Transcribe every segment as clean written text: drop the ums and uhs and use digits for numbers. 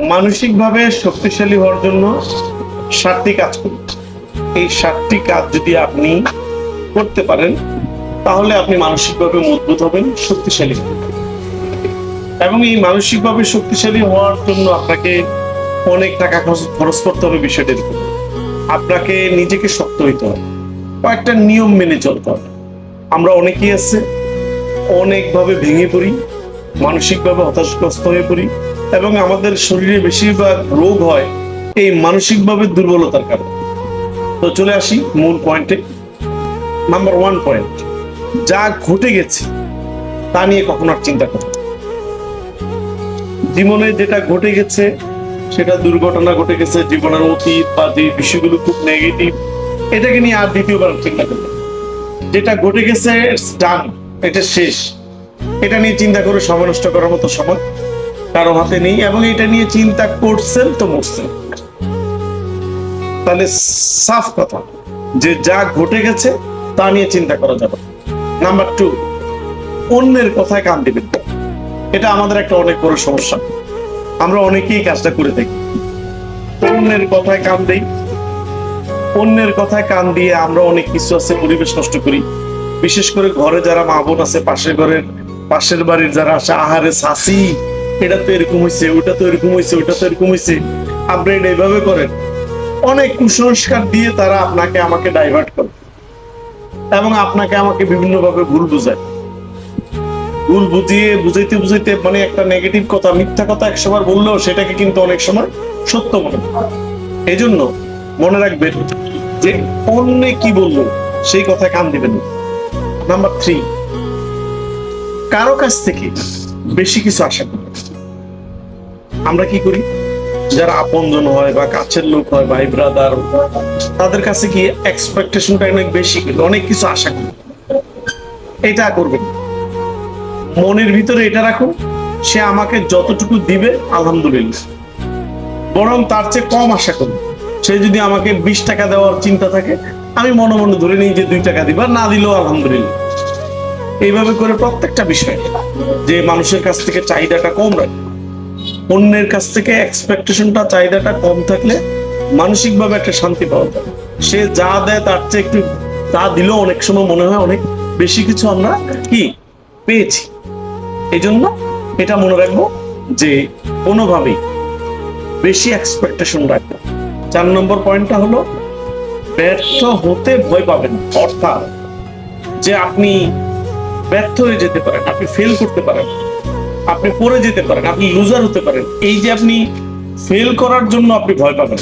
মানসিকভাবে শক্তিশালী হওয়ার জন্য 7টি কাজ করুন। এই 7টি কাজ যদি আপনি করতে পারেন তাহলে আপনি মানসিকভাবে মজবুত হবেন, শক্তিশালী হবেন। এবং এই মানসিকভাবে শক্তিশালী হওয়ার জন্য আপনাকে অনেক টাকা খরচ করতে হবে। বিষয়টির উপর আপনাকে নিজেকে শক্ত হইতে হবে, কয়েকটা নিয়ম মেনে চলতে হবে। আমরা অনেকেই আছে অনেকভাবে ভেঙে পড়ি, মানসিকভাবে হতাশাগ্রস্ত হয়ে পড়ি এবং আমাদের শরীরে বেশিরভাগ রোগ হয় এই মানসিকভাবে দুর্বলতার কারণে। তো চলে আসি মূল পয়েন্টে। নাম্বার 1 পয়েন্ট, যা ঘটে গেছে তা নিয়ে কখনো আর চিন্তা করো। জীবনে যেটা ঘটে গেছে, সেটা দুর্ঘটনা ঘটে গেছে, জীবনের অতীত বা যে বিষয়গুলো খুব নেগেটিভ, এটাকে নিয়ে আর দ্বিতীয়বার চিন্তা করবে। যেটা ঘটে গেছে ডান, এটা শেষ। এটা নিয়ে চিন্তা করে সময় নষ্ট করার মতো সময় কারো হাতে নেই, এবং এটা নিয়ে চিন্তা করছেন তো মরছেন। তাহলে সাফ কথা যে যা ঘটে গেছে তা নিয়ে চিন্তা করা যাবে। নাম্বার 2, অন্যের কথায় কান দিবেন। এটা আমাদের একটা অনেক বড় সমস্যা। আমরা অনেকেই কাজটা করে থাকি, অন্যের কথায় কান দেই। অন্যের কথায় কান দিয়ে আমরা অনেক কিছু আছে পরিবেশ নষ্ট করি। বিশেষ করে ঘরে যারা মা বোন আছে, পাশের বাড়ির যারা আসে, আহারে শাসি এটা তো এরকম হয়েছে, ওটা তো এরকম হয়েছে, ওটা তো এরকম হয়েছে, আপনি এটা এইভাবে করেন। অনেক কুসংস্কার দিয়ে তারা আপনাকে আমাকে ডাইভার্ট করে এবং আপনাকে আমাকে বিভিন্ন ভাবে ভুল বুঝায়। ভুল বুঝাইতে মানে একটা নেগেটিভ কথা, মিথ্যা কথা 100বার বললেও সেটাকে কিন্তু অনেক সময় সত্য মনে হয়। এই জন্য মনে রাখবেন যে অন্য কি বললো সেই কথায় কান দিবেন না। নাম্বার 3, কারো কাছ থেকে বেশি কিছু আশা করি। আমরা কি করি, যারা আপনজন হয় বা কাছের লোক হয়, ভাই ব্রাদার, তাদের কাছে কি এক্সপেকটেশনটা অনেক বেশি করি, অনেক কিছু আশা করি। এটা করবেন, মনের ভিতরে এটা রাখুন, সে আমাকে যতটুকু দিবে আলহামদুলিল্লাহ, বরং তার চেয়ে কম আশা করি। সে যদি আমাকে 20 টাকা দেওয়ার চিন্তা থাকে, আমি মনে মনে ধরে নিই যে 2 টাকা দিবা, না দিলেও আলহামদুলিল্লাহ। এইভাবে করে প্রত্যেকটা বিষয় যে মানুষের কাছ থেকে চাহিদাটা কম রাখে, অন্যের কাছ থেকে এক্সপেকটেশনটা চাহিদাটা কম থাকলে মানসিকভাবে একটা শান্তি পাওয়া যায়। সে যা দেয় তার চেয়ে একটু তা দিলেও অনেক সময় মনে হয় অনেক বেশি কিছু আমরা কি পেয়েছি। এই জন্য এটা মনে রাখবো যে কোনোভাবেই বেশি এক্সপেকটেশন রাখবো। 4 নম্বর পয়েন্টটা হলো ব্যর্থ হতে ভয় পাবেন। অর্থাৎ যে আপনি ব্যর্থ হয়ে যেতে পারেন, আপনি ফেল করতে পারেন, আপনি পড়ে যেতে পারেন, আপনি লুজার হতে পারেন। এই যে আপনি ফেল করার জন্য আপনি ভয় পাবেন,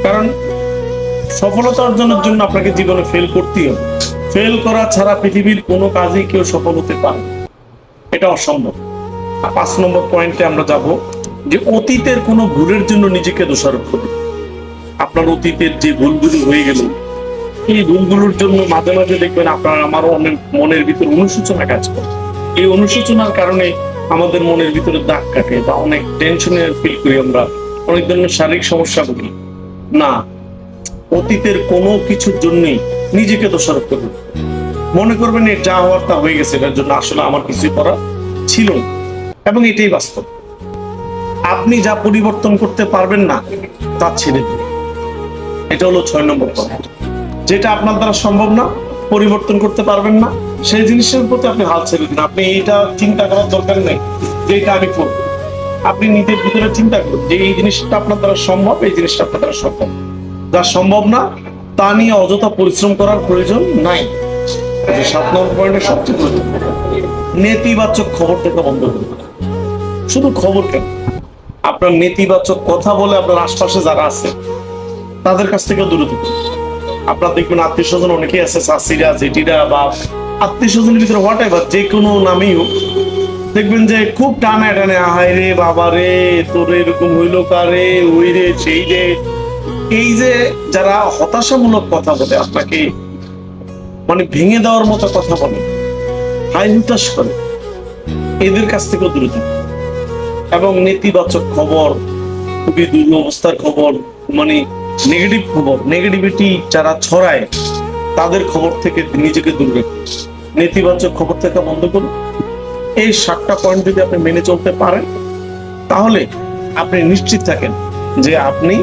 কারণ সফলতা অর্জনের জন্য আপনাকে জীবনে ফেল করতেই হবে। ফেল করা ছাড়া পৃথিবীর কোনো কাজেই কেউ সফল হতে পারে, এটা অসম্ভব। 5 নম্বর পয়েন্টে আমরা যাব যে অতীতের কোনো ভুলের জন্য নিজেকে দোষারোপ করুন। আপনার অতীতের যে ভুলগুলো হয়ে গেল, এই ভুলগুলোর জন্য মাঝে মাঝে দেখবেন আপনার আমারও অনেক মনের ভিতর অনুশোচনা কাজ করে। এই অনুশোচনার কারণে আমাদের মনের ভিতরে দাগ কাটে বা অনেক টেনশনের ফিল করি, আমরা অনেক ধরনের শারীরিক সমস্যা ভুগি। না, অতীতের কোনো কিছুর জন্যই নিজেকে দোষারোপ করবেন। মনে করবেন যা হওয়ার তা হয়ে গেছে, এটার জন্য আসলে আমার কিছুই করা ছিল না, এবং এটাই বাস্তব। আপনি যা পরিবর্তন করতে পারবেন না তা ছেড়ে দিন। এটা হলো 6 নম্বর পয়েন্ট। যেটা আপনার দ্বারা সম্ভব না, পরিবর্তন করতে পারবেন না, সেই জিনিসের প্রতি আপনি হাল ছেড়ে দিন। আপনি এইটা চিন্তা করার দরকার নেই যে এটা আমি করব। আপনি নিজের ভিতরে চিন্তা করুন যে এই জিনিসটা আপনার দ্বারা সম্ভব, এই জিনিসটা আপনার দ্বারা সম্ভব। যা সম্ভব না তা নিয়ে অযথা পরিশ্রম করার প্রয়োজন নাই। 7 নম্বর পয়েন্টে সবচেয়ে গুরুত্বপূর্ণ, নেতিবাচক খবর থেকে বন্ধ করুন। শুধু খবর কেন, আপনার নেতিবাচক কথা বলে আপনার আশপাশে যারা আছে তাদের কাছ থেকে দূরে থাকুন। আপনার দেখবেন আত্মীয় স্বজন অনেকেই আছে, চাচিরা, জেঠিরা বা আত্মীয় স্বজনের ভিতরে হোয়াট এভার, যে কোনো নামেই হোক, দেখবেন যে খুব টানা টানে, আহাই রে বাবা রে, তোর এরকম হইলো কারে, ওই রে সেই রে। এই যে যারা হতাশামূলক কথা বলে, আপনাকে মানে ভেঙে দেওয়ার মতো কথা বলে, হাই হুতাশ করে, এদের কাছ থেকেও দূরে থাকুন। এবং নেতিবাচক খবর, খুবই দুরবস্থার খবর, মানে নেগেটিভ খবর, নেগেটিভিটি যারা ছড়ায় তাদের খবর থেকে নিজেকে দূরে রাখুন। নেতিবাচক খবর থেকে বন্ধ করুন। এই 7টা পয়েন্ট যদি আপনি মেনে চলতে পারেন তাহলে আপনি নিশ্চিত থাকেন যে আপনি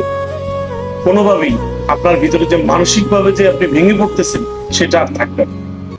কোনোভাবেই আপনার ভিতরে যে মানসিকভাবে যে আপনি ভেঙে পড়তেছেন সেটা আর থাকবে না।